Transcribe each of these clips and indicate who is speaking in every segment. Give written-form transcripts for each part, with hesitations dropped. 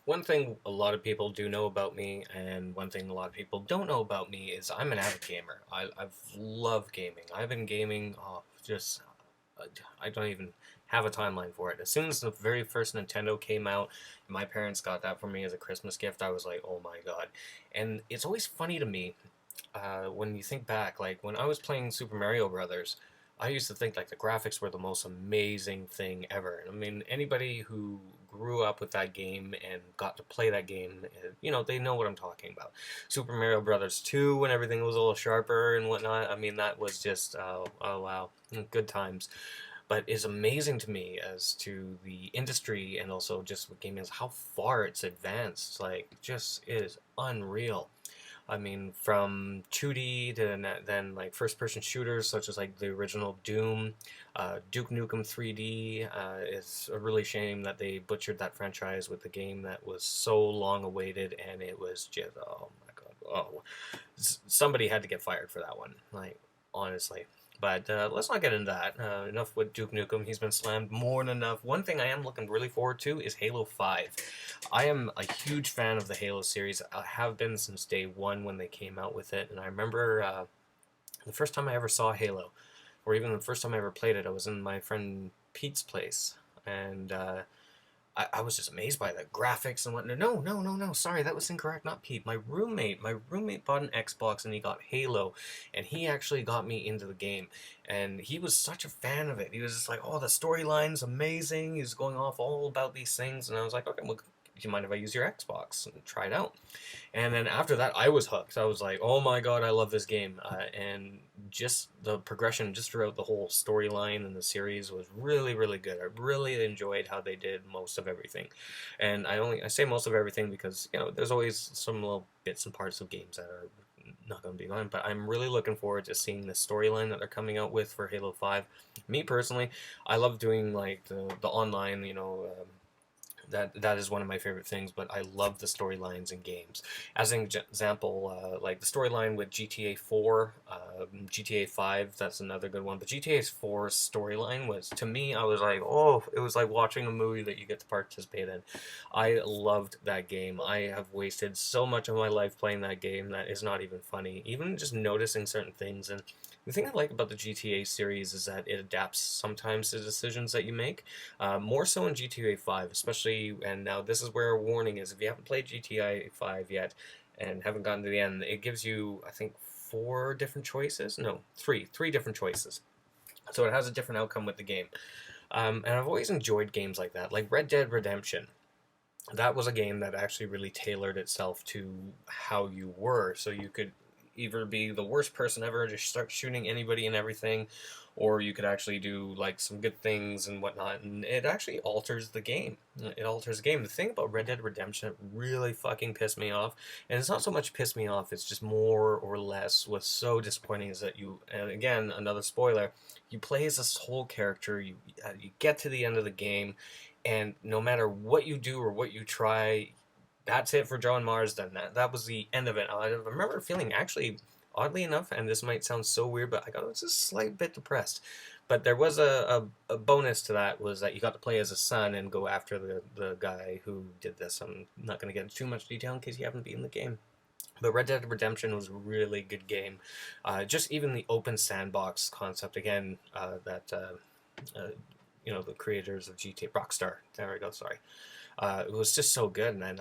Speaker 1: One thing a lot of people do know about me, and one thing a lot of people don't know about me, is I'm an avid gamer. I've loved gaming. I've been gaming, just I don't even have a timeline for it. As soon as the very first Nintendo came out, my parents got that for me as a Christmas gift. I was like, oh my god! And it's always funny to me when you think back, like when I was playing Super Mario Brothers, I used to think like the graphics were the most amazing thing ever. I mean, anybody who grew up with that game and got to play that game, they know what I'm talking about. Super Mario Brothers 2, when everything was a little sharper and whatnot. I mean, that was just oh wow, good times. But it's amazing to me as to the industry and also just what gaming is, how far it's advanced. Like, just is unreal. I mean, from 2D to then like first-person shooters such as like the original Doom, Duke Nukem 3D. It's a really shame that they butchered that franchise with the game that was so long awaited, and it was just oh my god, oh, somebody had to get fired for that one. Like honestly. But let's not get into that. Enough with Duke Nukem. He's been slammed more than enough. One thing I am looking really forward to is Halo 5. I am a huge fan of the Halo series. I have been since day one when they came out with it. And I remember the first time I ever saw Halo, or even the first time I ever played it, I was in my friend Pete's place. And I was just amazed by the graphics and whatnot. No, no, no, no. Sorry, that was incorrect. Not Pete. My roommate bought an Xbox and he got Halo, and he actually got me into the game. And he was such a fan of it. He was just like, "Oh, the storyline's amazing." He was going off all about these things, and I was like, "Okay, well, do you mind if I use your Xbox and try it out?" And then after that, I was hooked. I was like, "Oh my god, I love this game!" And just the progression, just throughout the whole storyline and the series, was really, really good. I really enjoyed how they did most of everything. And I say most of everything because there's always some little bits and parts of games that are not going to be going. But I'm really looking forward to seeing the storyline that they're coming out with for Halo 5. Me personally, I love doing like the online, that is one of my favorite things, but I love the storylines in games. As an example, like the storyline with GTA 4, GTA 5, that's another good one. But GTA 4's storyline was, to me, I was like, oh, it was like watching a movie that you get to participate in. I loved that game. I have wasted so much of my life playing that game that is not even funny. Even just noticing certain things. And the thing I like about the GTA series is that it adapts sometimes to decisions that you make. More so in GTA 5, especially, and now this is where a warning is: if you haven't played GTA 5 yet and haven't gotten to the end, it gives you, I think, four different choices. No, three different choices. So it has a different outcome with the game. And I've always enjoyed games like that, like Red Dead Redemption. That was a game that actually really tailored itself to how you were, so you could either be the worst person ever, just start shooting anybody and everything, or you could actually do like some good things and whatnot, and it actually alters the game. It alters the game. The thing about Red Dead Redemption that really fucking pissed me off, and it's not so much pissed me off, it's just more or less what's so disappointing, is that you, and again, another spoiler, you play as this whole character, you get to the end of the game, and no matter what you do or what you try, that's it for John Marsden. That was the end of it. I remember feeling actually, oddly enough, and this might sound so weird, but I got just a slight bit depressed. But there was a bonus to that, was that you got to play as a son and go after the guy who did this. I'm not going to get into too much detail in case you haven't beaten the game. But Red Dead Redemption was a really good game. Just even the open sandbox concept, again, that the creators of GTA, Rockstar. There we go. Sorry. It was just so good, and then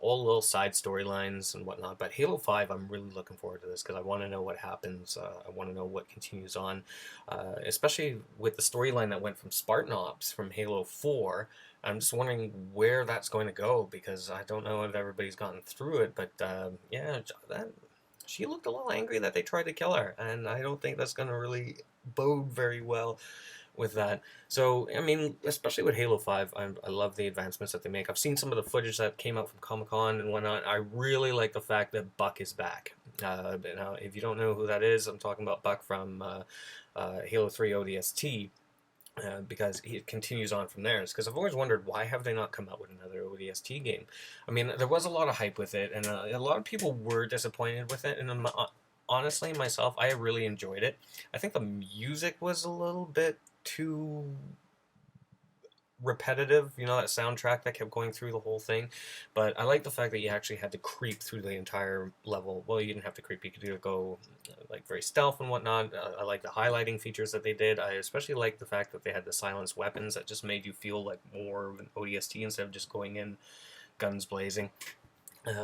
Speaker 1: all little side storylines and whatnot. But Halo 5, I'm really looking forward to this because I want to know what happens. I want to know what continues on, especially with the storyline that went from Spartan Ops from Halo 4. I'm just wondering where that's going to go, because I don't know if everybody's gotten through it. But yeah, that she looked a little angry that they tried to kill her, and I don't think that's going to really bode very well with that. So, I mean, especially with Halo 5, I love the advancements that they make. I've seen some of the footage that came out from Comic Con and whatnot. I really like the fact that Buck is back. Now, if you don't know who that is, I'm talking about Buck from Halo 3 ODST. Because he continues on from there. Because I've always wondered, why have they not come out with another ODST game? I mean, there was a lot of hype with it, and a lot of people were disappointed with it. And honestly, myself, I really enjoyed it. I think the music was a little bit too repetitive, you know, that soundtrack that kept going through the whole thing. But I like the fact that you actually had to creep through the entire level. Well, you didn't have to creep, you could either go like very stealth and whatnot. I like the highlighting features that they did. I especially like the fact that they had the silenced weapons that just made you feel like more of an ODST instead of just going in guns blazing.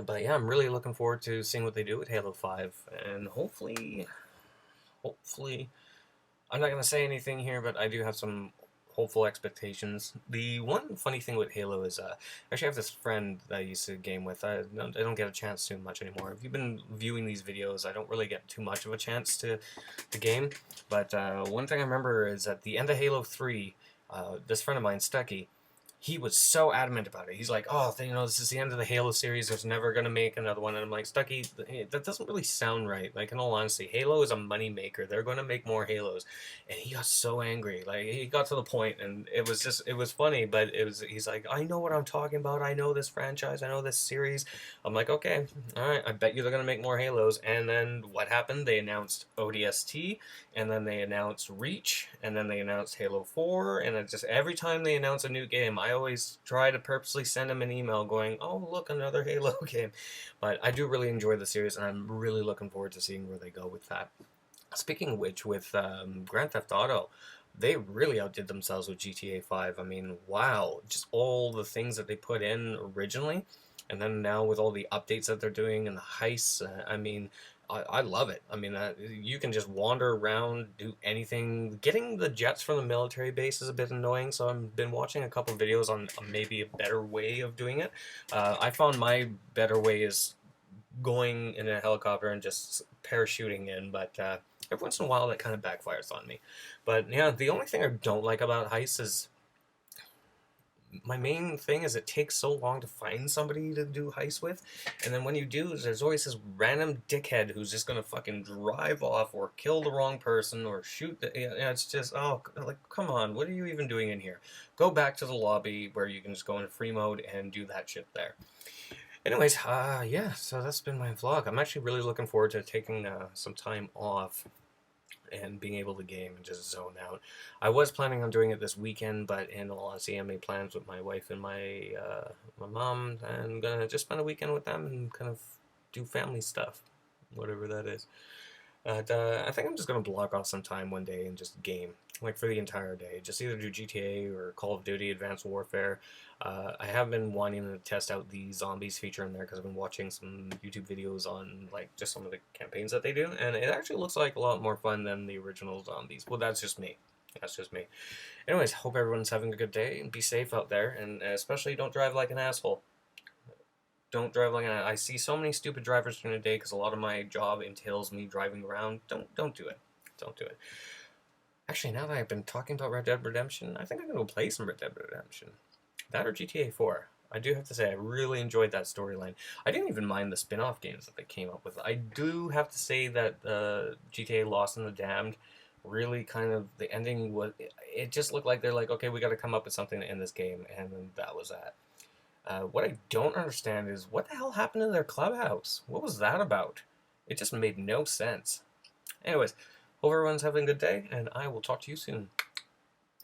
Speaker 1: But yeah, I'm really looking forward to seeing what they do with Halo 5, and hopefully, I'm not gonna say anything here, but I do have some hopeful expectations. The one funny thing with Halo is, actually I have this friend that I used to game with. I don't get a chance to much anymore. If you've been viewing these videos, I don't really get too much of a chance to game. But one thing I remember is at the end of Halo 3, this friend of mine, Stucky, he was so adamant about it. He's like, "Oh, you know, this is the end of the Halo series. There's never gonna make another one." And I'm like, "Stucky, that doesn't really sound right. Like, in all honesty, Halo is a money maker. They're gonna make more Halos." And he got so angry. Like, he got to the point, and it was funny. But he's like, "I know what I'm talking about. I know this franchise. I know this series." I'm like, "Okay, all right. I bet you they're gonna make more Halos." And then what happened? They announced ODST, and then they announced Reach, and then they announced Halo 4, and it just every time they announce a new game, I always try to purposely send them an email going, "Oh, look, another Halo game." But I do really enjoy the series, and I'm really looking forward to seeing where they go with that. Speaking of which, with Grand Theft Auto, they really outdid themselves with GTA 5. I mean, wow, just all the things that they put in originally, and then now with all the updates that they're doing and the heists, I mean, I love it. I mean, you can just wander around, do anything. Getting the jets from the military base is a bit annoying, so I've been watching a couple videos on maybe a better way of doing it. I found my better way is going in a helicopter and just parachuting in, but every once in a while that kind of backfires on me. But yeah, the only thing I don't like about heists is my main thing is it takes so long to find somebody to do heists with, and then when you do, there's always this random dickhead who's just gonna fucking drive off or kill the wrong person or shoot the. Yeah, it's just, oh, like, come on, what are you even doing in here? Go back to the lobby where you can just go into free mode and do that shit there. Anyways, yeah, so that's been my vlog. I'm actually really looking forward to taking some time off and being able to game and just zone out. I was planning on doing it this weekend, but in all honesty, I made plans with my wife and my mom, and I'm gonna just spend a weekend with them and kind of do family stuff, whatever that is. But I think I'm just gonna block off some time one day and just game, like for the entire day. Just either do GTA or Call of Duty Advanced Warfare. I have been wanting to test out the zombies feature in there because I've been watching some YouTube videos on like just some of the campaigns that they do, and it actually looks like a lot more fun than the original zombies. Well, that's just me. That's just me. Anyways, hope everyone's having a good day and be safe out there, and especially don't drive like an asshole. Don't drive like an. I see so many stupid drivers during the day because a lot of my job entails me driving around. Don't do it. Don't do it. Actually, now that I've been talking about Red Dead Redemption, I think I'm gonna go play some Red Dead Redemption. That or GTA 4. I do have to say I really enjoyed that storyline. I didn't even mind the spin-off games that they came up with. I do have to say that GTA Lost and the Damned really kind of the ending was it just looked like they're like, okay, we got to come up with something to end this game, and then that was that. What I don't understand is what the hell happened to their clubhouse? What was that about? It just made no sense. Anyways, hope everyone's having a good day, and I will talk to you soon.